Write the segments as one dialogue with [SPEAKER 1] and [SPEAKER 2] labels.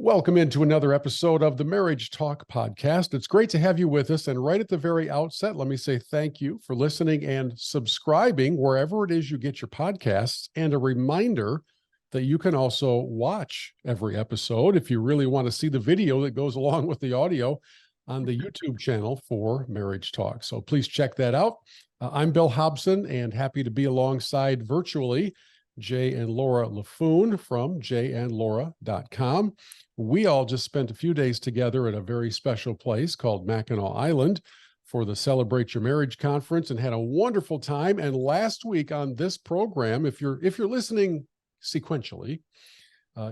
[SPEAKER 1] Welcome into another episode of the Marriage Talk podcast. It's great to have you with us. And right at the very outset, let me say thank you for listening and subscribing wherever it is you get your podcasts. And a reminder that you can also watch every episode if you really want to see the video that goes along with the audio on the YouTube channel for Marriage Talk. So please check that out. I'm Bill Hobson and happy to be alongside virtually Jay and Laura Laffoon from jayandlaura.com. We all just spent a few days together at a very special place called Mackinac Island for the Celebrate Your Marriage conference and had a wonderful time. And last week on this program, if you're listening sequentially,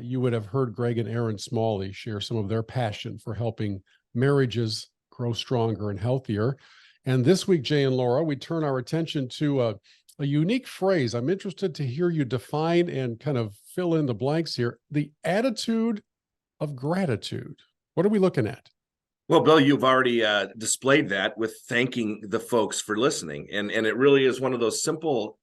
[SPEAKER 1] you would have heard Greg and Aaron Smalley share some of their passion for helping marriages grow stronger and healthier. And this week, Jay and Laura, we turn our attention to a unique phrase. I'm interested to hear you define and kind of fill in the blanks here. The attitude of gratitude. What are we looking at?
[SPEAKER 2] Well, Bill, you've already displayed that with thanking the folks for listening. And it really is one of those simple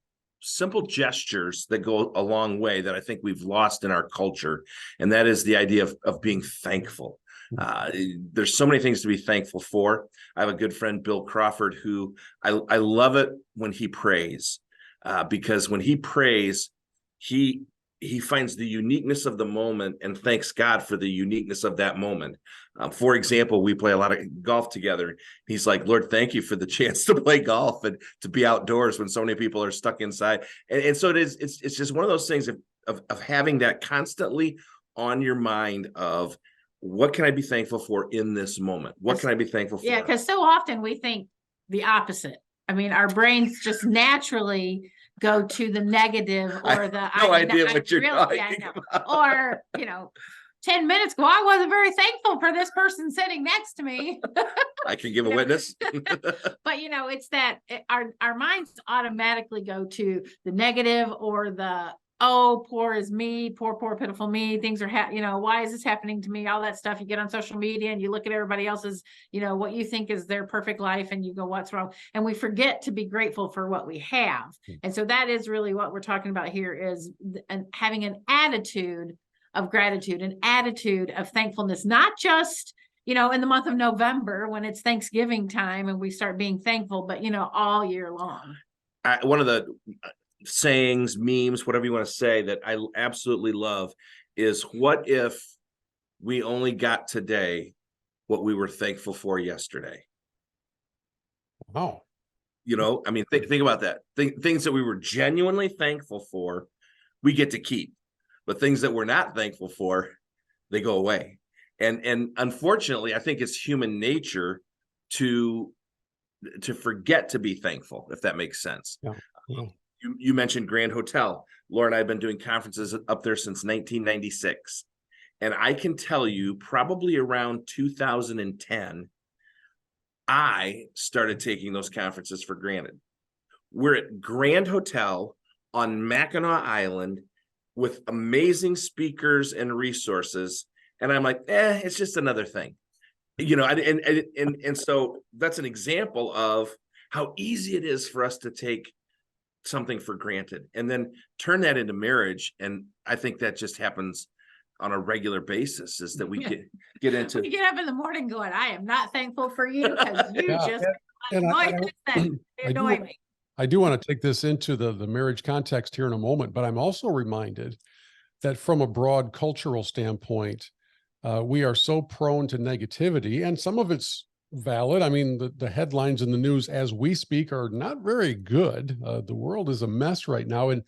[SPEAKER 2] gestures that go a long way that I think we've lost in our culture. And that is the idea of being thankful. There's so many things to be thankful for. I have a good friend, Bill Crawford, who I love it when he prays, because when he prays, he finds the uniqueness of the moment and thanks God for the uniqueness of that moment. For example, we play a lot of golf together. He's like, Lord, thank you for the chance to play golf and to be outdoors when so many people are stuck inside. And so it's just one of those things of having that constantly on your mind of, what can I be thankful for in this moment? What can I be thankful for?
[SPEAKER 3] Yeah, because so often we think the opposite. I mean, our brains just naturally go to the negative or
[SPEAKER 2] no idea what you're talking about.
[SPEAKER 3] Or, 10 minutes ago, I wasn't very thankful for this person sitting next to me.
[SPEAKER 2] I can give a witness.
[SPEAKER 3] But, it's that our minds automatically go to the negative or the, oh, poor is me, poor, pitiful me. Things are, why is this happening to me? All that stuff. You get on social media and you look at everybody else's, what you think is their perfect life and you go, what's wrong? And we forget to be grateful for what we have. And so that is really what we're talking about here is having an attitude of gratitude, an attitude of thankfulness, not just, in the month of November when it's Thanksgiving time and we start being thankful, but, all year long.
[SPEAKER 2] One of the sayings, memes, whatever you want to say that I absolutely love is, what if we only got today what we were thankful for yesterday?
[SPEAKER 1] Wow.
[SPEAKER 2] Think about that. Things that we were genuinely thankful for, we get to keep. But things that we're not thankful for, they go away. And unfortunately, I think it's human nature to forget to be thankful, if that makes sense.
[SPEAKER 1] Yeah.
[SPEAKER 2] You mentioned Grand Hotel. Laura and I have been doing conferences up there since 1996. And I can tell you, probably around 2010, I started taking those conferences for granted. We're at Grand Hotel on Mackinac Island with amazing speakers and resources. And I'm like, it's just another thing. And so that's an example of how easy it is for us to take something for granted and then turn that into marriage. And I think that just happens on a regular basis, is that we get into.
[SPEAKER 3] We get up in the morning going, I am not thankful for you because you just annoy me.
[SPEAKER 1] I do want to take this into the marriage context here in a moment, but I'm also reminded that from a broad cultural standpoint, we are so prone to negativity, and some of it's valid. I mean, the headlines in the news as we speak are not very good. The world is a mess right now. And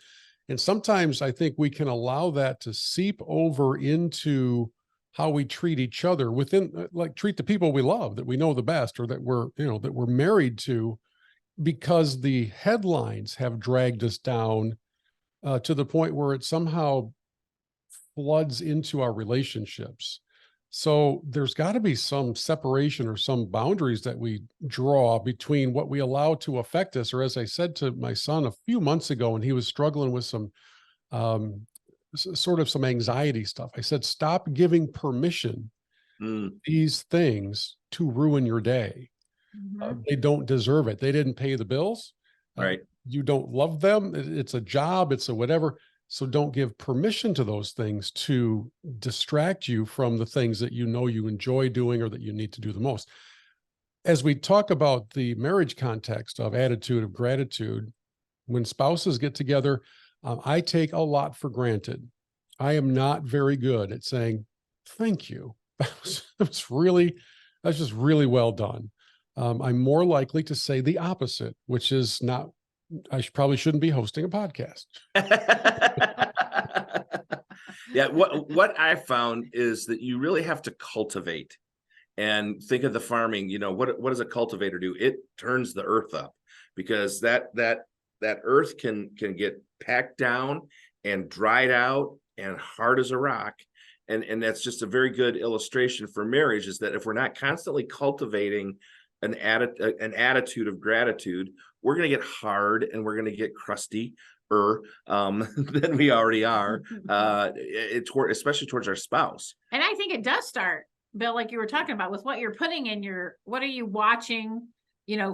[SPEAKER 1] sometimes I think we can allow that to seep over into how we treat each other treat the people we love, that we know the best, or that we're married to, because the headlines have dragged us down to the point where it somehow floods into our relationships. So there's got to be some separation or some boundaries that we draw between what we allow to affect us. Or, as I said to my son a few months ago, and he was struggling with some some anxiety stuff, I said, stop giving permission these things to ruin your day. They don't deserve it. They didn't pay the bills.
[SPEAKER 2] Right.
[SPEAKER 1] You don't love them. It's a job. It's a whatever. So don't give permission to those things to distract you from the things that you know you enjoy doing or that you need to do the most. As we talk about the marriage context of attitude of gratitude, when spouses get together, I take a lot for granted. I am not very good at saying, thank you. That's just really well done. I'm more likely to say the opposite, which is not, probably shouldn't be hosting a podcast.
[SPEAKER 2] Yeah, what I found is that you really have to cultivate. And think of the farming, what does a cultivator do? It turns the earth up, because that earth can get packed down and dried out and hard as a rock. And that's just a very good illustration for marriage, is that if we're not constantly cultivating an attitude of gratitude, we're going to get hard and we're going to get crusty than we already are, especially towards our spouse.
[SPEAKER 3] And I think it does start, Bill, like you were talking about, with what you're putting in what are you watching,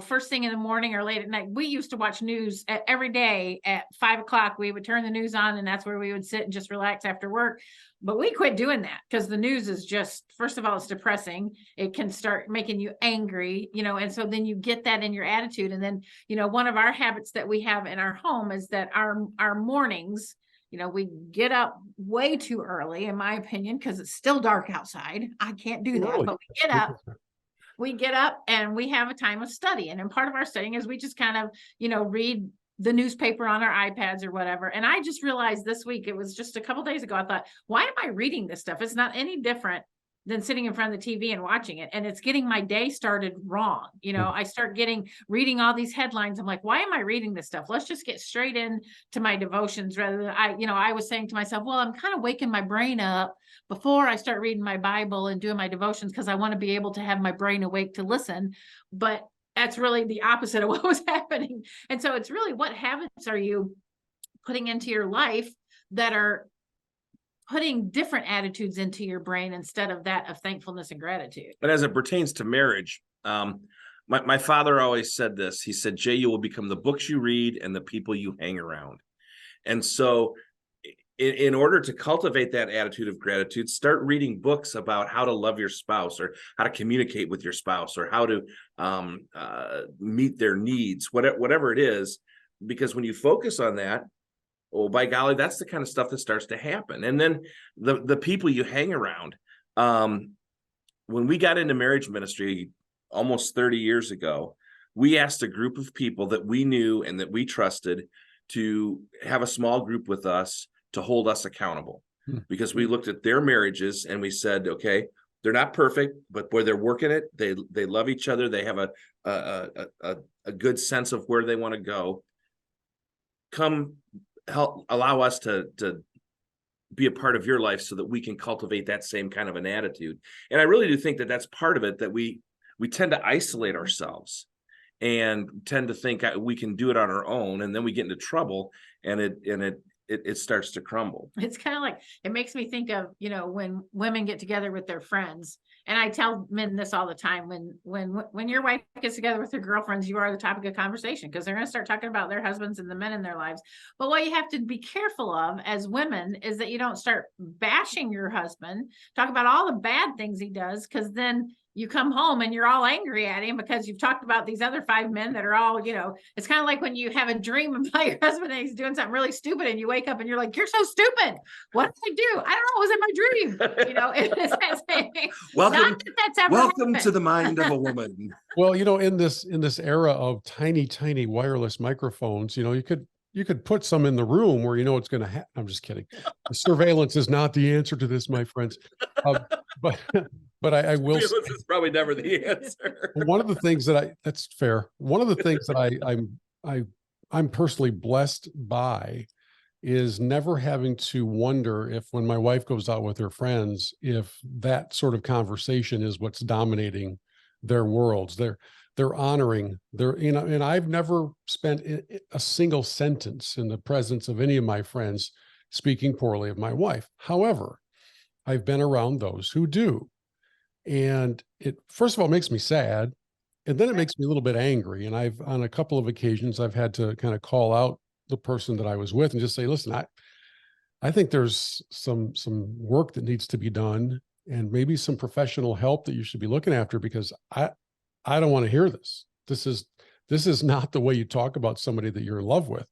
[SPEAKER 3] first thing in the morning or late at night. We used to watch news every day at 5 o'clock. We would turn the news on, and that's where we would sit and just relax after work. But we quit doing that, because the news is just, first of all, it's depressing. It can start making you angry, and so then you get that in your attitude. And then, one of our habits that we have in our home is that our mornings, we get up way too early, in my opinion, because it's still dark outside. I can't do that, but we get up and we have a time of study. And then part of our studying is we just kind of, read the newspaper on our iPads or whatever. And I just realized this week, it was just a couple days ago, I thought, why am I reading this stuff? It's not any different than sitting in front of the TV and watching it. And it's getting my day started wrong. I start reading all these headlines. I'm like, why am I reading this stuff? Let's just get straight into my devotions, rather than I was saying to myself, well, I'm kind of waking my brain up before I start reading my Bible and doing my devotions, because I want to be able to have my brain awake to listen. But that's really the opposite of what was happening. And so it's really, what habits are you putting into your life that are putting different attitudes into your brain instead of that of thankfulness and gratitude?
[SPEAKER 2] But as it pertains to marriage, my father always said this. He said, Jay, you will become the books you read and the people you hang around. And so in order to cultivate that attitude of gratitude, start reading books about how to love your spouse, or how to communicate with your spouse, or how to meet their needs, whatever it is. Because when you focus on that, oh, by golly, that's the kind of stuff that starts to happen. And then the people you hang around. When we got into marriage ministry almost 30 years ago, we asked a group of people that we knew and that we trusted to have a small group with us to hold us accountable, because we looked at their marriages and we said, okay, they're not perfect, but boy, they're working it. They love each other. They have a good sense of where they want to go. Come help allow us to be a part of your life so that we can cultivate that same kind of an attitude. And I really do think that that's part of it, that we tend to isolate ourselves and tend to think we can do it on our own. And then we get into trouble, and it starts to crumble.
[SPEAKER 3] It's kind of like, it makes me think of, when women get together with their friends. And I tell men this all the time, when your wife gets together with her girlfriends, you are the topic of conversation, because they're going to start talking about their husbands and the men in their lives. But what you have to be careful of as women is that you don't start bashing your husband, talk about all the bad things he does, because then you come home and you're all angry at him because you've talked about these other 5 men that are all, it's kind of like when you have a dream about your husband and he's doing something really stupid, and you wake up and you're like, you're so stupid. What did I do? I don't know. It was in my dream. It's that same.
[SPEAKER 2] Welcome to the mind of a woman.
[SPEAKER 1] Well, in this era of tiny wireless microphones, you could put some in the room where it's going to happen. I'm just kidding. Surveillance is not the answer to this, my friends. But I will.
[SPEAKER 2] This is probably never the answer.
[SPEAKER 1] One of the things that's fair. One of the things that I'm personally blessed by is never having to wonder if, when my wife goes out with her friends, if that sort of conversation is what's dominating their worlds. They're honoring and I've never spent a single sentence in the presence of any of my friends speaking poorly of my wife. However, I've been around those who do. And it, first of all, makes me sad. And then it makes me a little bit angry. And on a couple of occasions, I've had to kind of call out the person that I was with and just say, listen, I think there's some work that needs to be done, and maybe some professional help that you should be looking after, because I don't want to hear this. This is not the way you talk about somebody that you're in love with.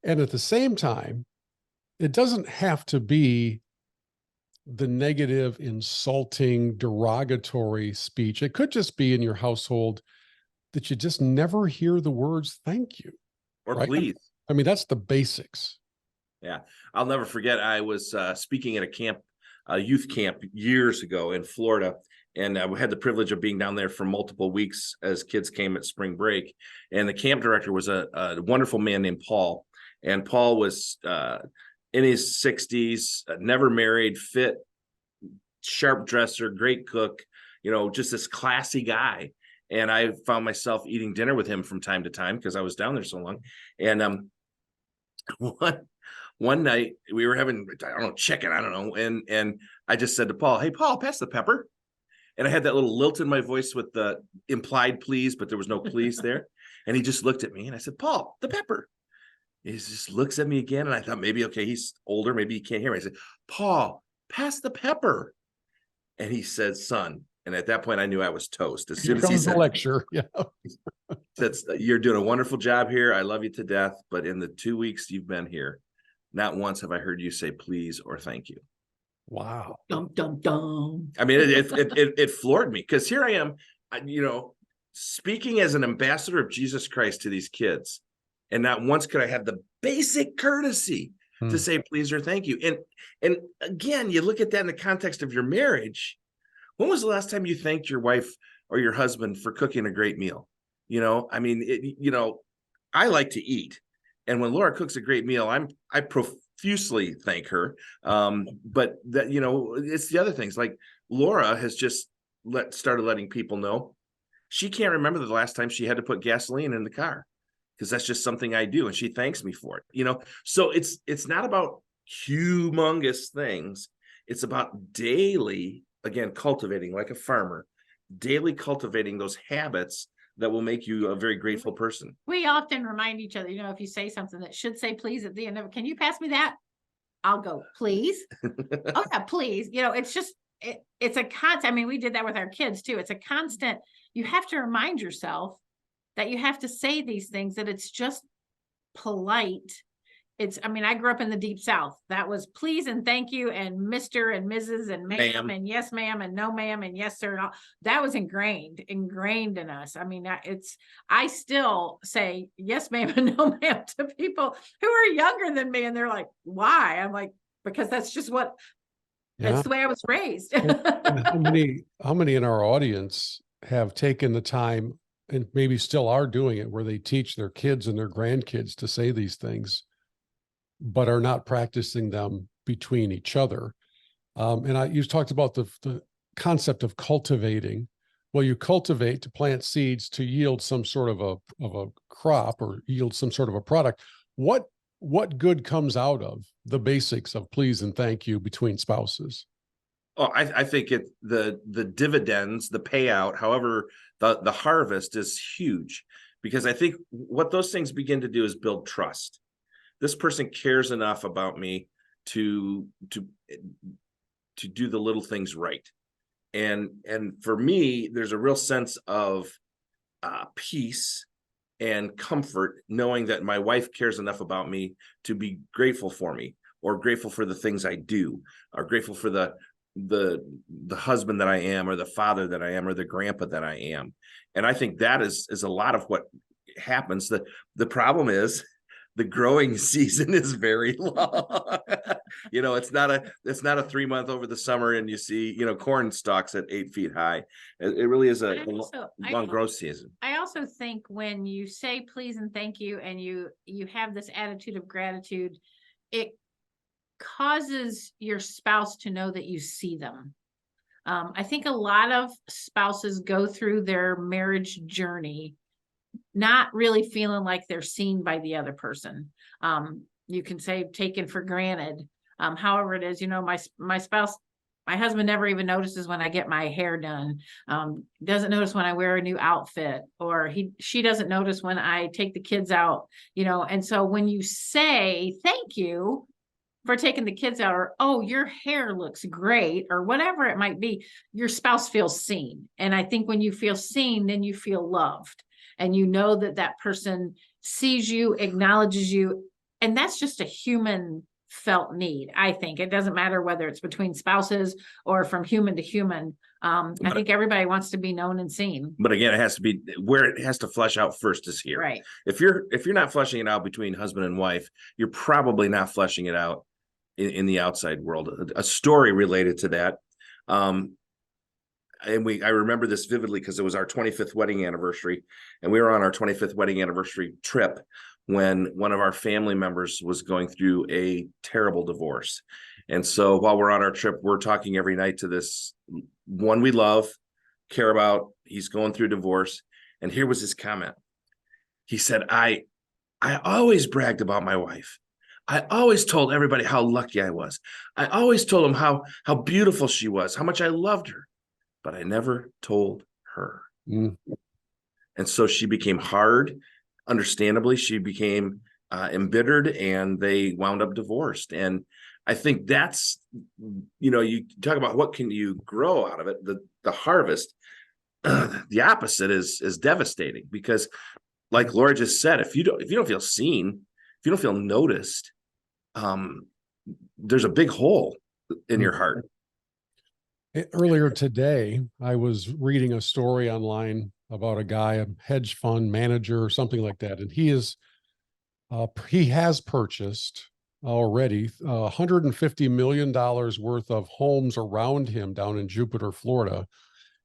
[SPEAKER 1] And at the same time, it doesn't have to be the negative, insulting, derogatory speech. It could just be in your household that you just never hear the words thank you,
[SPEAKER 2] Or
[SPEAKER 1] right?
[SPEAKER 2] please.
[SPEAKER 1] I mean, that's the basics.
[SPEAKER 2] Yeah. I'll never forget. I was speaking at a camp, a youth camp years ago in Florida. And we had the privilege of being down there for multiple weeks as kids came at spring break. And the camp director was a wonderful man named Paul. And Paul was in his 60s, never married, fit, sharp dresser, great cook, just this classy guy. And I found myself eating dinner with him from time to time because I was down there so long. And one night we were having, I don't know, chicken, I don't know. And I just said to Paul, "Hey, Paul, pass the pepper." And I had that little lilt in my voice with the implied please, but there was no please there. And he just looked at me and I said, "Paul, the pepper." He just looks at me again. And I thought maybe, okay, he's older. Maybe he can't hear me. I said, "Paul, pass the pepper." And he said, "Son." And at that point, I knew I was toast. As soon as he said,
[SPEAKER 1] lecture, yeah,
[SPEAKER 2] "That's, you're doing a wonderful job here. I love you to death. But in the 2 weeks you've been here, not once have I heard you say please or thank you."
[SPEAKER 1] wow.
[SPEAKER 3] Dum, dum, dum.
[SPEAKER 2] I mean, it floored me, because here I am, speaking as an ambassador of Jesus Christ to these kids. And not once could I have the basic courtesy to say please or thank you. And again, you look at that in the context of your marriage. When was the last time you thanked your wife or your husband for cooking a great meal? I mean, I like to eat. And when Laura cooks a great meal, I profusely thank her. But that, it's the other things. Like Laura has just started letting people know she can't remember the last time she had to put gasoline in the car, because that's just something I do. And she thanks me for it, So it's not about humongous things. It's about daily, again, cultivating, like a farmer, daily cultivating those habits that will make you a very grateful person.
[SPEAKER 3] We often remind each other, if you say something that should say please at the end of it, "Can you pass me that?" I'll go, "Please." "Oh yeah, please." It's just, it's a constant. I mean, we did that with our kids too. It's a constant. You have to remind yourself that you have to say these things, that it's just polite. I mean, I grew up in the deep South. That was please and thank you and Mr. and Mrs. and ma'am and yes, ma'am, and no, ma'am, and yes, sir. And all that was ingrained in us. I mean, I still say yes, ma'am, and no, ma'am to people who are younger than me. And they're like, "Why?" I'm like, "Because that's just that's the way I was raised."
[SPEAKER 1] And how many in our audience have taken the time, and maybe still are doing it, where they teach their kids and their grandkids to say these things, but are not practicing them between each other? And you talked about the concept of cultivating. Well, you cultivate to plant seeds to yield some sort of a crop, or yield some sort of a product. What good comes out of the basics of please and thank you between spouses?
[SPEAKER 2] Oh, I think the dividends, the payout, however, the harvest is huge, because I think what those things begin to do is build trust. This person cares enough about me to do the little things right. And for me, there's a real sense of peace and comfort knowing that my wife cares enough about me to be grateful for me, or grateful for the things I do, or grateful for the husband that I am, or the father that I am, or the grandpa that I am. And I think that is a lot of what happens. The problem is the growing season is very long. It's not a 3-month over the summer and you see, corn stalks at 8 feet high. It really is a long growth season.
[SPEAKER 3] I also think when you say please and thank you, and you have this attitude of gratitude, it causes your spouse to know that you see them. I think a lot of spouses go through their marriage journey not really feeling like they're seen by the other person. You can say taken for granted. However it is, my spouse, my husband never even notices when I get my hair done. Doesn't notice when I wear a new outfit, or she doesn't notice when I take the kids out, and so when you say thank you, for taking the kids out, or, oh, your hair looks great, or whatever it might be, your spouse feels seen. And I think when you feel seen, then you feel loved, and you know that that person sees you, acknowledges you. And that's just a human felt need. I think it doesn't matter whether it's between spouses or from human to human. I think everybody wants to be known and seen.
[SPEAKER 2] But again, it has to be where it has to flesh out first is here.
[SPEAKER 3] Right.
[SPEAKER 2] If you're not fleshing it out between husband and wife, you're probably not fleshing it out in the outside world. A story related to that. I remember this vividly because it was our 25th wedding anniversary, and we were on our 25th wedding anniversary trip when one of our family members was going through a terrible divorce. And so while we're on our trip, we're talking every night to this one we love, care about. He's going through divorce. And here was his comment. He said, I always bragged about my wife. I always told everybody how lucky I was. I always told them how beautiful she was, how much I loved her, but I never told her.
[SPEAKER 1] Mm.
[SPEAKER 2] And so she became hard. Understandably, she became embittered, and they wound up divorced. And I think that's, you talk about what can you grow out of it. The harvest, the opposite is devastating, because like Laura just said, if you don't feel seen, if you don't feel noticed, there's a big hole in your heart.
[SPEAKER 1] Earlier today, I was reading a story online about a guy, a hedge fund manager or something like that. And he has purchased already $150 million worth of homes around him down in Jupiter, Florida.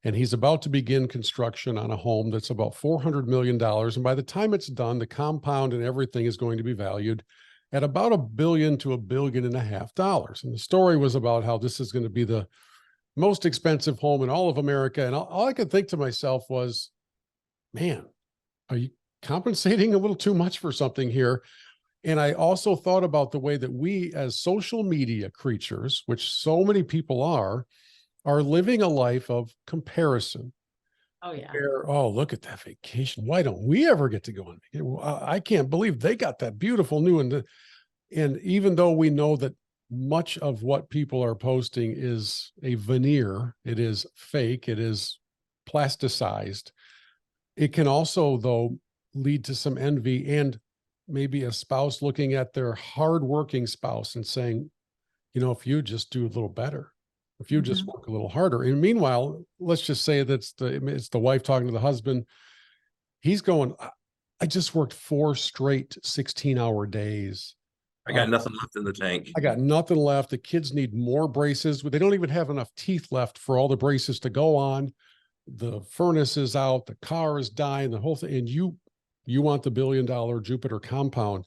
[SPEAKER 1] And he's about to begin construction on a home that's about $400 million. And by the time it's done, the compound and everything is going to be valued at about $1 billion to $1.5 billion. And the story was about how this is going to be the most expensive home in all of America. And all I could think to myself was, man, are you compensating a little too much for something here? And I also thought about the way that we as social media creatures, which so many people are living a life of comparison.
[SPEAKER 3] Oh, yeah.
[SPEAKER 1] Where, oh, look at that vacation. Why don't we ever get to go on vacation? I can't believe they got that beautiful new. And even though we know that much of what people are posting is a veneer, it is fake, it is plasticized, it can also, though, lead to some envy, and maybe a spouse looking at their hardworking spouse and saying, if you just do a little better, if you just work a little harder. And meanwhile, let's just say it's the wife talking to the husband. He's going, I just worked 4 straight 16-hour days.
[SPEAKER 2] I got nothing left in the tank.
[SPEAKER 1] I got nothing left. The kids need more braces. They don't even have enough teeth left for all the braces to go on. The furnace is out, the car is dying, the whole thing. And you want the $1 billion Jupiter compound.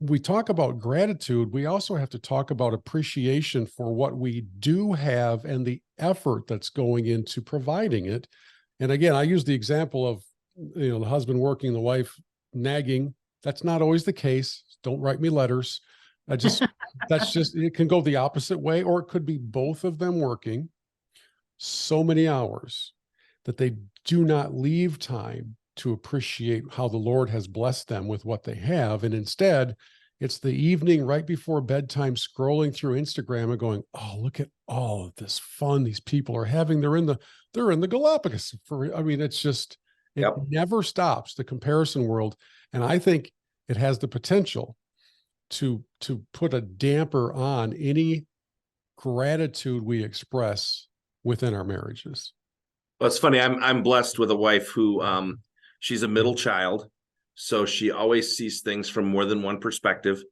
[SPEAKER 1] We talk about gratitude. We also have to talk about appreciation for what we do have and the effort that's going into providing it. And again, I use the example of, the husband working, the wife nagging. That's not always the case. Don't write me letters. It can go the opposite way, or it could be both of them working so many hours that they do not leave time to appreciate how the Lord has blessed them with what they have. And instead, it's the evening right before bedtime, scrolling through Instagram and going, oh, look at all of this fun these people are having. They're in the Galapagos. It's just, it never stops, the comparison world. And I think it has the potential to put a damper on any gratitude we express within our marriages.
[SPEAKER 2] Well, it's funny. I'm blessed with a wife who she's a middle child, so she always sees things from more than one perspective.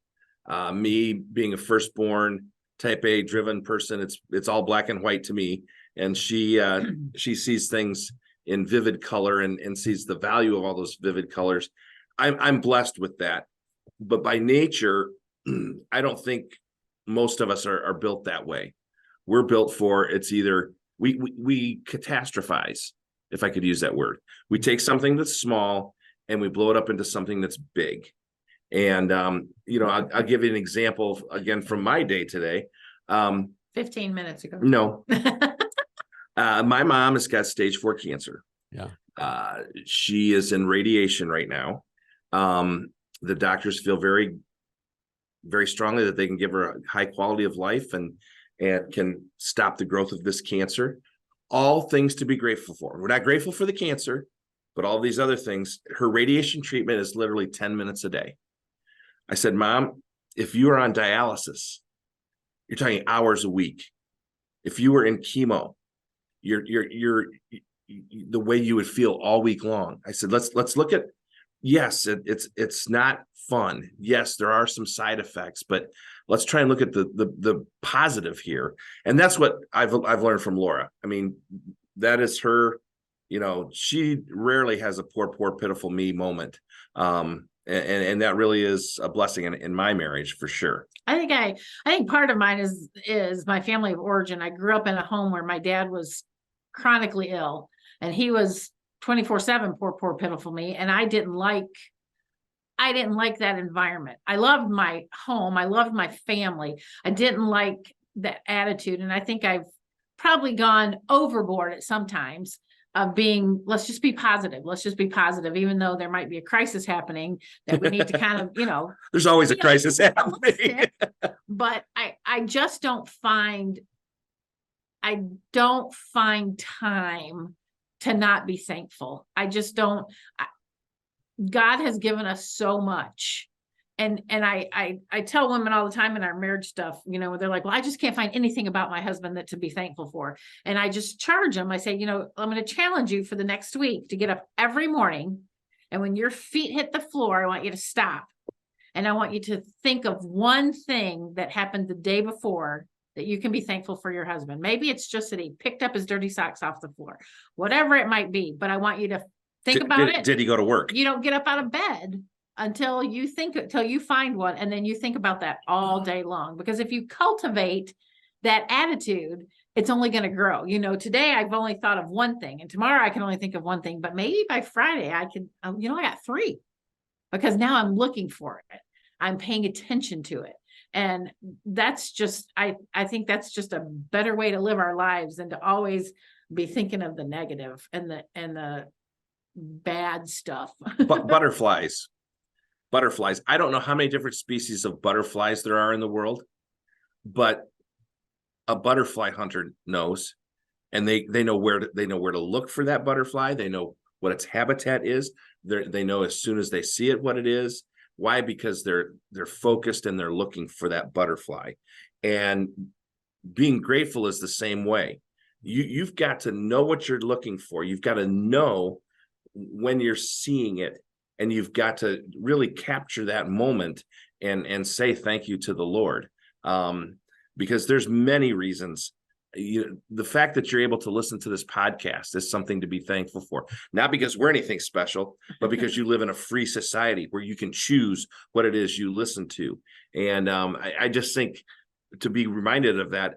[SPEAKER 2] Me being a firstborn, type A driven person, it's all black and white to me, and she sees things in vivid color and sees the value of all those vivid colors. I'm blessed with that, but by nature, I don't think most of us are built that way. We're built for, it's either we catastrophize, if I could use that word. We take something that's small and we blow it up into something that's big. And I'll give you an example again from my day today.
[SPEAKER 3] 15 minutes ago.
[SPEAKER 2] No. My mom has got stage 4 cancer.
[SPEAKER 1] Yeah.
[SPEAKER 2] She is in radiation right now. The doctors feel very very strongly that they can give her a high quality of life and can stop the growth of this cancer. All things to be grateful for. We're not grateful for the cancer, but all these other things. Her radiation treatment is literally 10 minutes a day. I said, Mom, if you are on dialysis, you're talking hours a week. If you were in chemo, you're the way you would feel all week long. I said, let's look at, yes, it's not fun. Yes, there are some side effects, but let's try and look at the positive here. And that's what I've learned from Laura. I mean, that is her, she rarely has a poor, pitiful me moment. And that really is a blessing in my marriage for sure.
[SPEAKER 3] I think part of mine is my family of origin. I grew up in a home where my dad was chronically ill and he was 24/7 poor, pitiful me. And I didn't like that environment. I loved my home. I loved my family. I didn't like that attitude. And I think I've probably gone overboard at sometimes of being, let's just be positive. Let's just be positive, even though there might be a crisis happening that we need to kind of,
[SPEAKER 2] there's always a crisis happening.
[SPEAKER 3] But I just don't find time to not be thankful. I just don't. God has given us so much. And I tell women all the time in our marriage stuff, they're like, well, I just can't find anything about my husband that to be thankful for. And I just charge them. I say, I'm going to challenge you for the next week to get up every morning. And when your feet hit the floor, I want you to stop. And I want you to think of one thing that happened the day before that you can be thankful for your husband. Maybe it's just that he picked up his dirty socks off the floor, whatever it might be. But I want you to think about it.
[SPEAKER 2] Did he go to work?
[SPEAKER 3] You don't get up out of bed until you find one. And then you think about that all day long, because if you cultivate that attitude, it's only going to grow. Today I've only thought of one thing and tomorrow I can only think of one thing, but maybe by Friday I can, I got three, because now I'm looking for it. I'm paying attention to it. And that's just, I think that's just a better way to live our lives than to always be thinking of the negative and the bad stuff.
[SPEAKER 2] But butterflies. I don't know how many different species of butterflies there are in the world, but a butterfly hunter knows, and they know where to look for that butterfly. They know what its habitat is. They know as soon as they see it what it is. Why? Because they're focused and they're looking for that butterfly. And being grateful is the same way. You've got to know what you're looking for. You've got to know when you're seeing it, and you've got to really capture that moment and say thank you to the Lord. Because there's many reasons. The fact that you're able to listen to this podcast is something to be thankful for, not because we're anything special, but because you live in a free society where you can choose what it is you listen to. And I just think to be reminded of that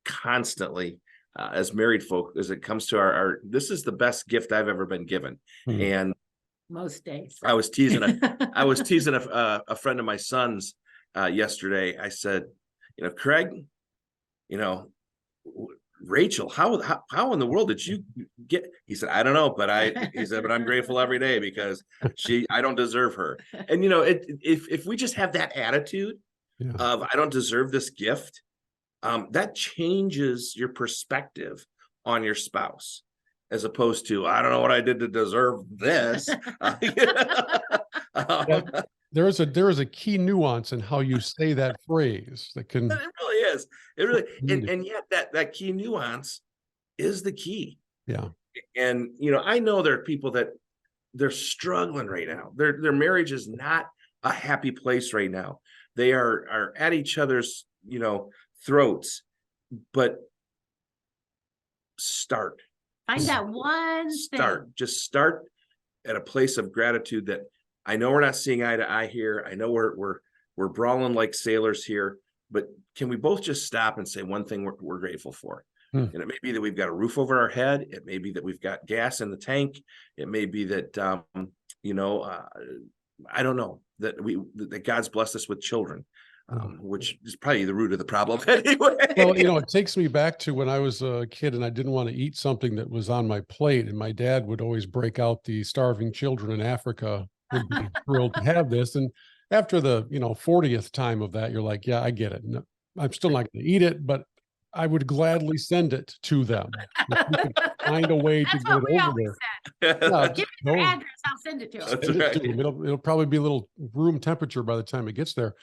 [SPEAKER 2] constantly as married folk, as it comes to our this is the best gift I've ever been given. Mm-hmm. And
[SPEAKER 3] most days
[SPEAKER 2] I was teasing a friend of my son's yesterday. I said, Craig, Rachel, how in the world did you get? He said, I don't know, but I'm grateful every day because I don't deserve her. And if we just have that attitude of I don't deserve this gift, that changes your perspective on your spouse, as opposed to I don't know what I did to deserve this.
[SPEAKER 1] There is a key nuance in how you say that phrase that can.
[SPEAKER 2] It really is. It really, and yet that key nuance is the key.
[SPEAKER 1] Yeah.
[SPEAKER 2] And I know there are people that they're struggling right now. Their marriage is not a happy place right now. They are at each other's throats. But start.
[SPEAKER 3] Find that one thing.
[SPEAKER 2] Just start at a place of gratitude that I know we're not seeing eye to eye here. I know we're brawling like sailors here, but can we both just stop and say one thing we're grateful for? And it may be that we've got a roof over our head. It may be that we've got gas in the tank. It may be that I don't know, that God's blessed us with children, which is probably the root of the problem anyway.
[SPEAKER 1] Well, it takes me back to when I was a kid and I didn't want to eat something that was on my plate, and my dad would always break out the starving children in Africa would be thrilled to have this. And after the, 40th time of that, you're like, yeah, I get it. No, I'm still not going to eat it, but I would gladly send it to them. If we could find a way to
[SPEAKER 3] That's
[SPEAKER 1] get
[SPEAKER 3] what
[SPEAKER 1] it
[SPEAKER 3] we
[SPEAKER 1] over
[SPEAKER 3] always
[SPEAKER 1] there.
[SPEAKER 3] said.
[SPEAKER 1] Yeah,
[SPEAKER 3] Give me your address, I'll send it to them.
[SPEAKER 2] That's
[SPEAKER 1] send it
[SPEAKER 2] right.
[SPEAKER 1] to them. It'll probably be a little room temperature by the time it gets there.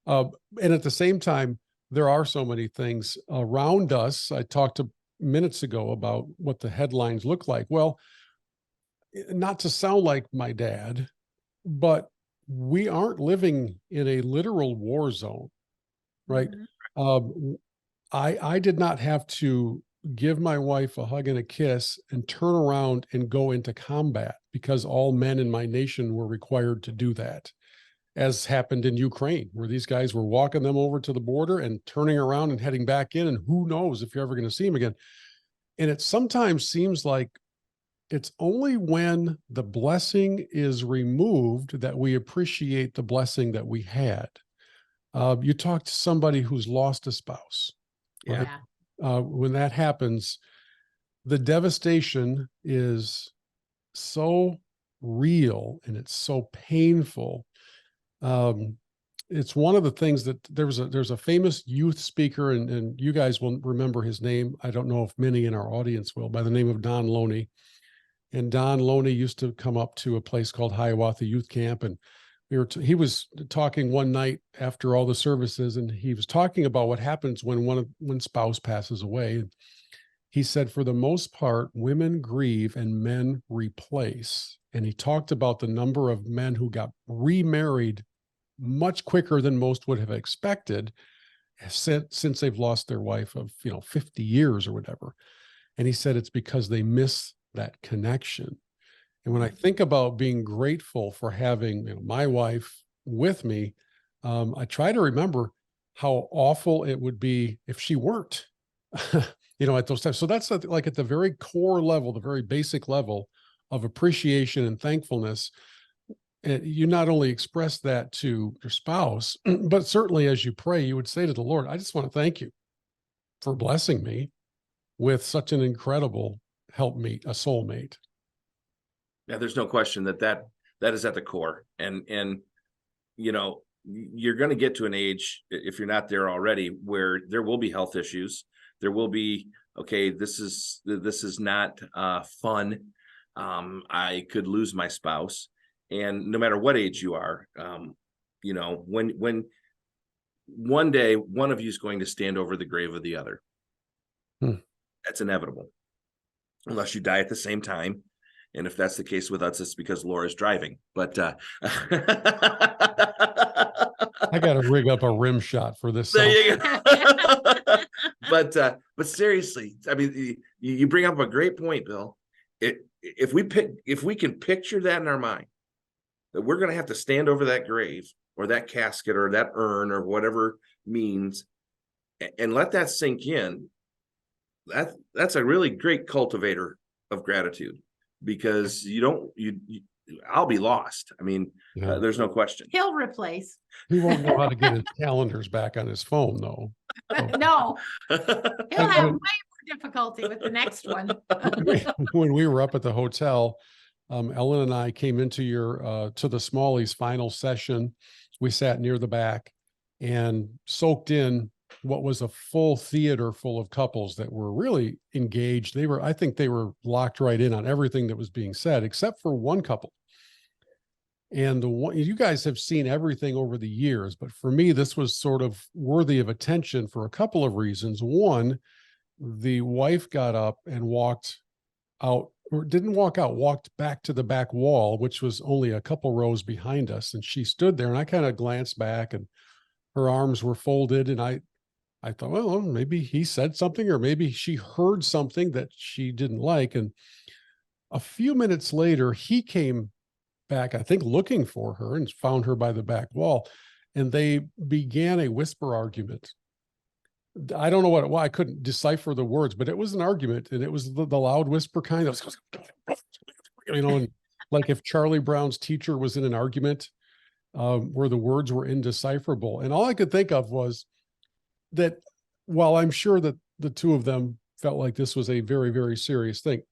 [SPEAKER 1] And at the same time, there are so many things around us. I talked minutes ago about what the headlines look like. Well, not to sound like my dad, but we aren't living in a literal war zone, right?
[SPEAKER 3] Mhm.
[SPEAKER 1] I did not have to give my wife a hug and a kiss and turn around and go into combat because all men in my nation were required to do that, as happened in Ukraine, where these guys were walking them over to the border and turning around and heading back in. And who knows if you're ever going to see them again. And it sometimes seems like it's only when the blessing is removed that we appreciate the blessing that we had. You talk to somebody who's lost a spouse.
[SPEAKER 2] Yeah.
[SPEAKER 3] Yeah.
[SPEAKER 1] When that happens, the devastation is so real and it's so painful. It's one of the things that there's a famous youth speaker, and you guys will remember his name. I don't know if many in our audience will, by the name of Don Loney. And Don Loney used to come up to a place called Hiawatha Youth Camp, and he was talking one night after all the services, and he was talking about what happens when spouse passes away. And he said, for the most part, women grieve and men replace. And he talked about the number of men who got remarried much quicker than most would have expected since they've lost their wife of 50 years or whatever. And he said it's because they miss that connection. And when I think about being grateful for having my wife with me, I try to remember how awful it would be if she weren't, at those times. So that's like at the very core level, the very basic level of appreciation and thankfulness. You not only express that to your spouse, but certainly as you pray, you would say to the Lord, I just want to thank you for blessing me with such an incredible helpmate, a soulmate.
[SPEAKER 2] Yeah, there's no question that is at the core. And you're going to get to an age, if you're not there already, where there will be health issues. There will be, okay, this is not fun. I could lose my spouse. And no matter what age you are, when one day one of you is going to stand over the grave of the other, that's inevitable, unless you die at the same time. And if that's the case with us, it's because Laura's driving. But
[SPEAKER 1] I got to rig up a rim shot for this.
[SPEAKER 2] There you go. But seriously, I mean, you bring up a great point, Bill. If we can picture that in our mind, that we're going to have to stand over that grave or that casket or that urn or whatever means, and let that sink in, that's a really great cultivator of gratitude, because I'll be lost. I mean, there's no question.
[SPEAKER 3] He'll replace.
[SPEAKER 1] He won't know how to get his calendars back on his phone, though. So.
[SPEAKER 3] No, he'll have way more difficulty with the next one.
[SPEAKER 1] When we were up at the hotel, Ellen and I came into to the Smalleys' final session. We sat near the back and soaked in what was a full theater full of couples that were really engaged. I think they were locked right in on everything that was being said, except for one couple. And you guys have seen everything over the years, but for me, this was sort of worthy of attention for a couple of reasons. One, the wife got up and walked out, or didn't walk out, walked back to the back wall, which was only a couple rows behind us. And she stood there, and I kind of glanced back, and her arms were folded. And I thought, well, maybe he said something, or maybe she heard something that she didn't like. And a few minutes later, he came back, I think looking for her, and found her by the back wall. And they began a whisper argument. I don't know why I couldn't decipher the words, but it was an argument, and it was the loud whisper kind of, and like if Charlie Brown's teacher was in an argument where the words were indecipherable. And all I could think of was that while I'm sure that the two of them felt like this was a very, very serious thing,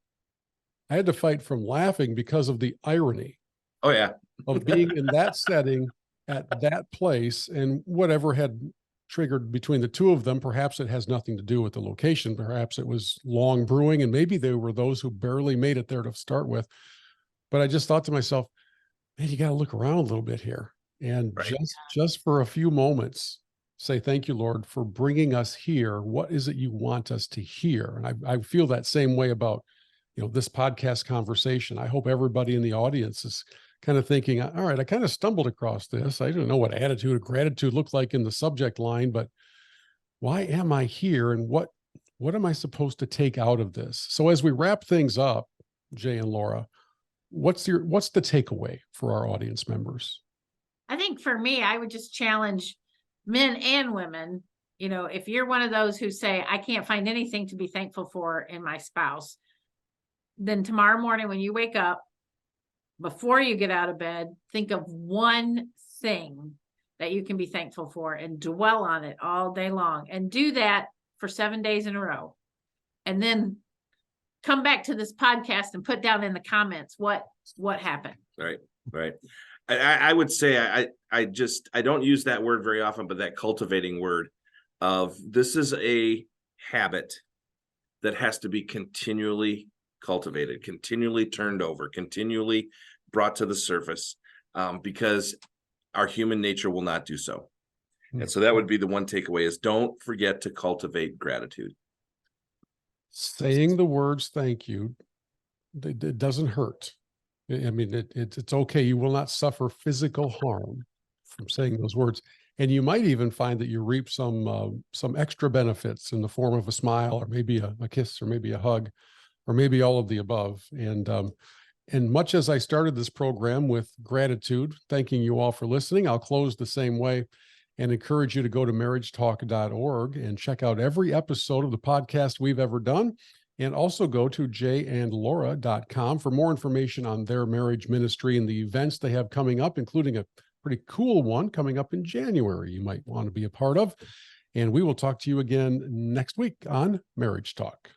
[SPEAKER 1] I had to fight from laughing because of the irony.
[SPEAKER 2] Oh, yeah.
[SPEAKER 1] Of being in that setting at that place, and whatever had triggered between the two of them, perhaps it has nothing to do with the location. Perhaps it was long brewing, and maybe there were those who barely made it there to start with. But I just thought to myself, man, you got to look around a little bit here, and
[SPEAKER 2] Right.
[SPEAKER 1] just for a few moments, say, thank you, Lord, for bringing us here. What is it you want us to hear? And I feel that same way about, this podcast conversation. I hope everybody in the audience is kind of thinking, all right, I kind of stumbled across this. I don't know what attitude of gratitude looked like in the subject line, but why am I here? And what am I supposed to take out of this? So as we wrap things up, Jay and Laura, what's the takeaway for our audience members?
[SPEAKER 3] I think for me, I would just challenge men and women. If you're one of those who say, I can't find anything to be thankful for in my spouse, then tomorrow morning when you wake up, before you get out of bed, think of one thing that you can be thankful for and dwell on it all day long, and do that for 7 days in a row. And then come back to this podcast and put down in the comments what happened.
[SPEAKER 2] Right. I would say I don't use that word very often, but that cultivating word of, this is a habit that has to be continually cultivated, continually turned over, continually brought to the surface, because our human nature will not do so. And so that would be the one takeaway, is don't forget to cultivate gratitude.
[SPEAKER 1] Saying the words thank you, it doesn't hurt. I mean, it's okay. You will not suffer physical harm from saying those words. And you might even find that you reap some extra benefits in the form of a smile, or maybe a kiss, or maybe a hug, or maybe all of the above. And much as I started this program with gratitude, thanking you all for listening, I'll close the same way and encourage you to go to marriagetalk.org and check out every episode of the podcast we've ever done. And also go to jayandlaura.com for more information on their marriage ministry and the events they have coming up, including a pretty cool one coming up in January you might want to be a part of. And we will talk to you again next week on Marriage Talk.